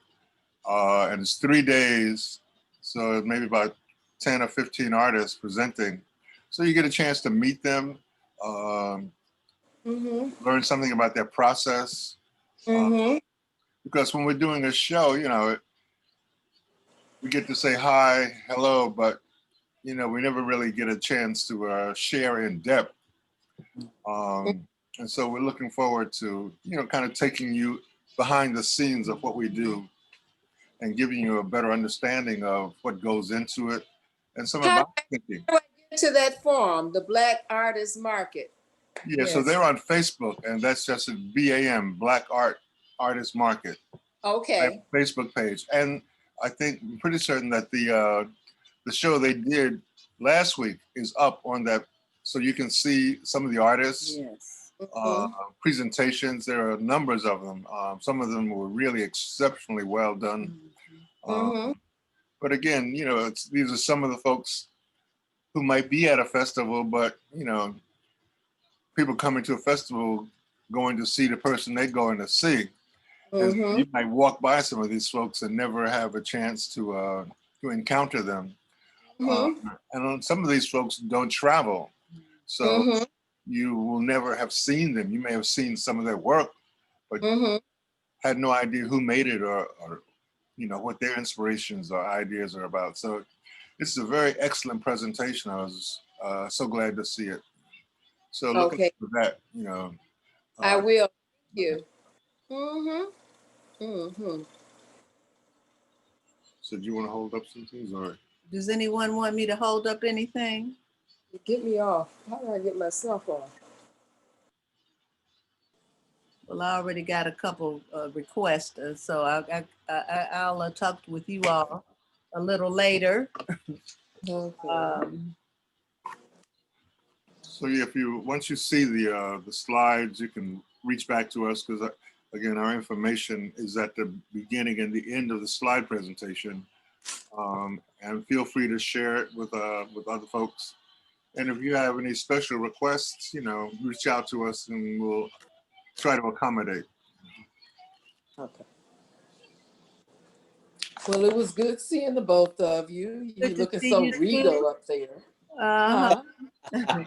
And it's 3 days. So maybe about 10 or 15 artists presenting. So you get a chance to meet them, learn something about their process. Because when we're doing a show, we get to say hi, hello, but we never really get a chance to share in depth. And so we're looking forward to, kind of taking you behind the scenes of what we do and giving you a better understanding of what goes into it and some of our thinking. How do I get to that forum, the Black Artist Market? Yeah, so they're on Facebook, and that's just a BAM, Black Artist Market. Okay. Facebook page. And I'm pretty certain that the show they did last week is up on that, so you can see some of the artists' presentations. There are numbers of them. Some of them were really exceptionally well done. But again, these are some of the folks who might be at a festival, but people coming to a festival going to see the person they're going to see. And you might walk by some of these folks and never have a chance to encounter them. And some of these folks don't travel. So you will never have seen them. You may have seen some of their work, but had no idea who made it or what their inspirations or ideas are about. So it's a very excellent presentation. I was so glad to see it. So looking for that, I will. Thank you. So do you want to hold up some things, or? Does anyone want me to hold up anything? Get me off. How do I get myself off? Well, I already got a couple requests, so I'll talk with you all a little later. So yeah, once you see the slides, you can reach back to us, because again, our information is at the beginning and the end of the slide presentation. and feel free to share it with other folks. And if you have any special requests, reach out to us and we'll try to accommodate. Okay. Well, it was good seeing the both of you. Good You to looking see so you regal too. up there. Uh-huh. Huh?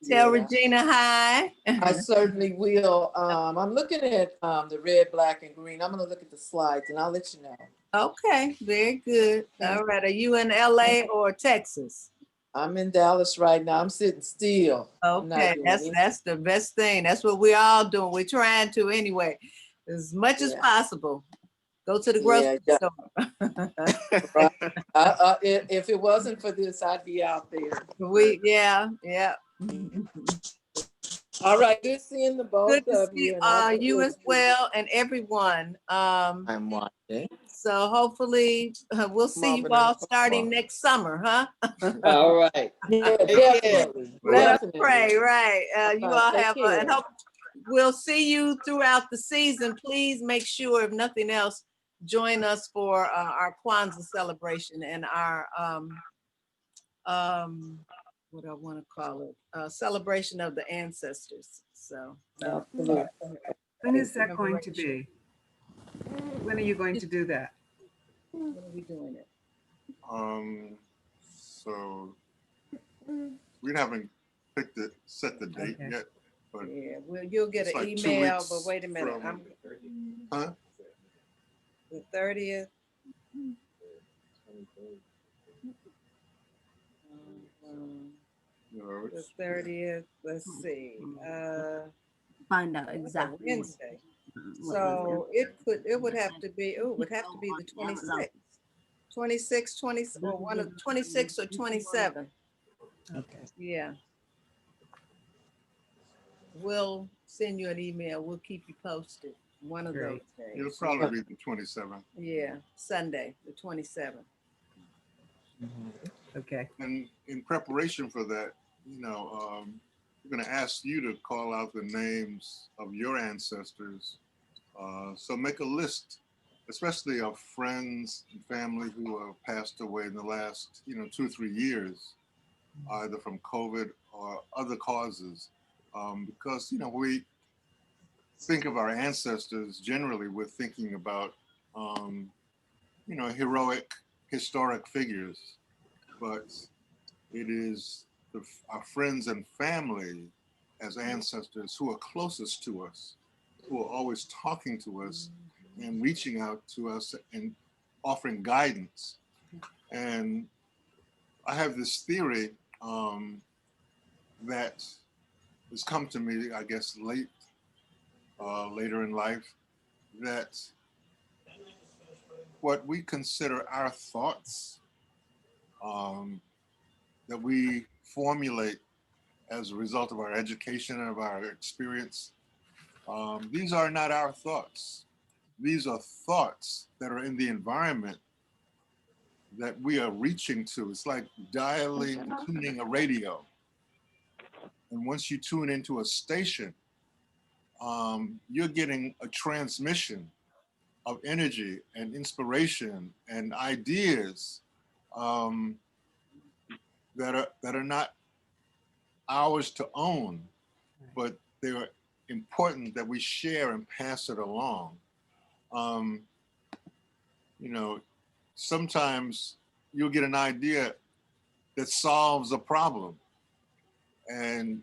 Tell Yeah, Regina hi. I certainly will. I'm looking at the red, black, and green. I'm gonna look at the slides and I'll let you know. Okay, very good. All right. Are you in LA or Texas? I'm in Dallas right now. I'm sitting still. I'm not Okay, doing that's anything. that's the best thing. That's what we're all doing. We're trying to anyway, as much as Yeah. possible. Go to the Yeah, grocery yeah. store. Right. If it wasn't for this, I'd be out there. Yeah. All right, good seeing the both Good to of see you. And I'll be you as listening. well and everyone. I'm watching. So hopefully we'll see you Marvin and all starting Omar. next summer, huh? All right. Yeah, Take care. definitely. Let us Definitely. pray, right? You all Take have care. and hope we'll see you throughout the season. Please make sure, if nothing else, join us for our Kwanzaa celebration and our what I want to call it, celebration of the ancestors. So Absolutely. When is that going to be? When are you going to do that? when are we doing it? So we haven't set the date Okay. yet, but Yeah, well, you'll get it's an like 2 email, weeks but wait a minute. from- I'm Huh? the 30th. No, The it's 30th. Let's see. Find out That's a exactly. Wednesday. what So it would have to be, oh, it would have to be the 26th. 26, 20, or one of 26 or 27. Okay. Yeah. We'll send you an email. We'll keep you posted. One of those Great. days. it'll probably be the 27th. Yeah, Sunday, the 27th. Okay. And in preparation for that, we're going to ask you to call out the names of your ancestors. So make a list, especially of friends and family who have passed away in the last, 2 or 3 years, either from COVID or other causes. Because, we think of our ancestors, generally we're thinking about, heroic, historic figures, but it is our friends and family as ancestors who are closest to us, who are always talking to us and reaching out to us and offering guidance. And I have this theory that has come to me, I guess, later in life, that what we consider our thoughts that we formulate as a result of our education and of our experience, these are not our thoughts. These are thoughts that are in the environment that we are reaching to. It's like dialing and tuning a radio. And once you tune into a station, you're getting a transmission of energy and inspiration and ideas that are not ours to own, but they are important that we share and pass it along. Sometimes you'll get an idea that solves a problem. And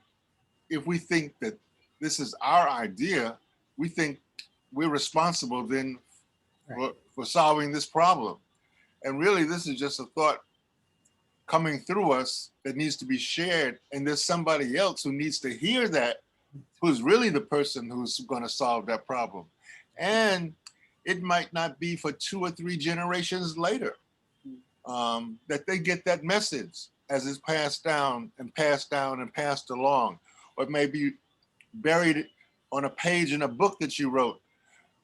if we think that this is our idea, we think we're responsible then for solving this problem. And really, this is just a thought coming through us that needs to be shared. And there's somebody else who needs to hear that, who's really the person who's going to solve that problem. And it might not be for 2 or 3 generations later that they get that message as it's passed down and passed down and passed along. Or it may be buried on a page in a book that you wrote,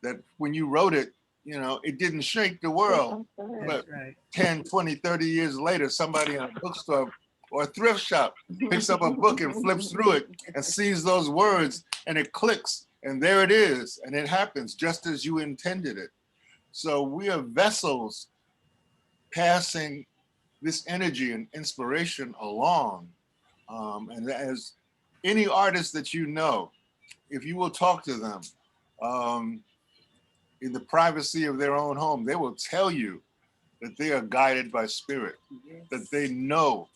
that when you wrote it, it didn't shake the world. But 10, 20, 30 years later, somebody in a bookstore or a thrift shop picks up a book and flips through it and sees those words and it clicks and there it is. And it happens just as you intended it. So we are vessels passing this energy and inspiration along. And as any artist that you know, if you will talk to them in the privacy of their own home, they will tell you that they are guided by spirit, Yes. that they know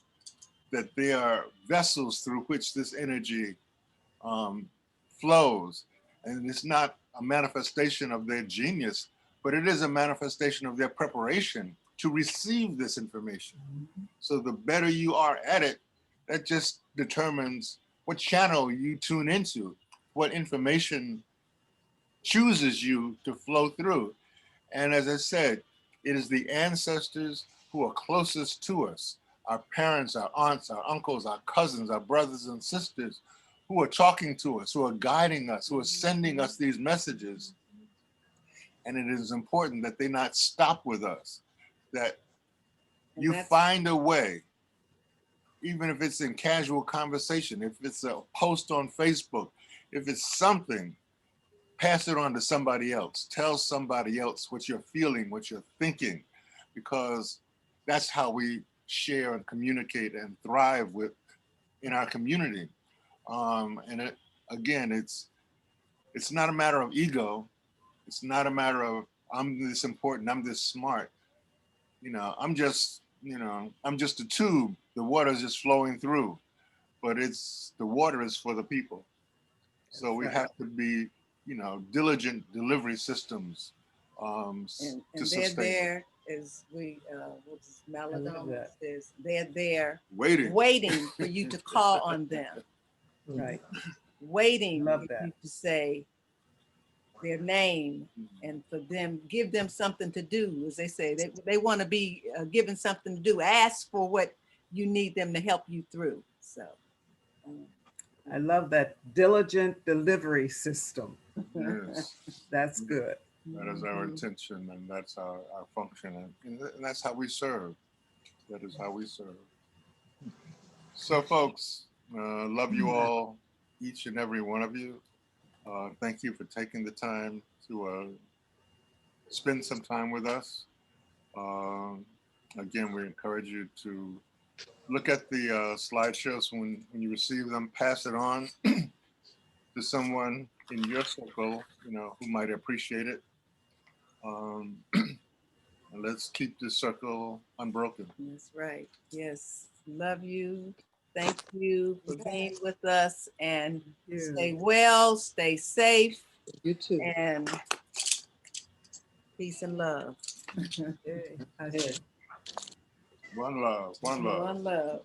that they are vessels through which this energy flows. And it's not a manifestation of their genius, but it is a manifestation of their preparation to receive this information. So the better you are at it, that just determines what channel you tune into, what information chooses you to flow through. And as I said, it is the ancestors who are closest to us, our parents, our aunts, our uncles, our cousins, our brothers and sisters, who are talking to us, who are guiding us, who are sending us these messages. And it is important that they not stop with us, that you find a way, even if it's in casual conversation, if it's a post on Facebook, if it's something, pass it on to somebody else. Tell somebody else what you're feeling, what you're thinking, because that's how we share and communicate and thrive with in our community. Again, it's not a matter of ego. It's not a matter of I'm this important, I'm this smart. I'm just a tube. The water is just flowing through, but the water is for the people. So we have to be, diligent delivery systems And to they're sustain. there, as what's Maladon says, they're there Waiting for you to call on them. Right. Waiting Love for that. you to say their name and for them, give them something to do. As they say, they want to be given something to do. Ask for what you need them to help you through. So. I love that diligent delivery system. Yes. That's good. That is our intention, and that's our function, and that's how we serve. That is how we serve. So, folks, love you all, each and every one of you. Thank you for taking the time to spend some time with us. Again, we encourage you to look at the slideshows when you receive them, pass it on to someone in your circle, who might appreciate it. And let's keep this circle unbroken. That's right. Yes. Love you. Thank you for being with us, and stay well, stay safe. You too. And peace and love. Okay. One love, one love. One love.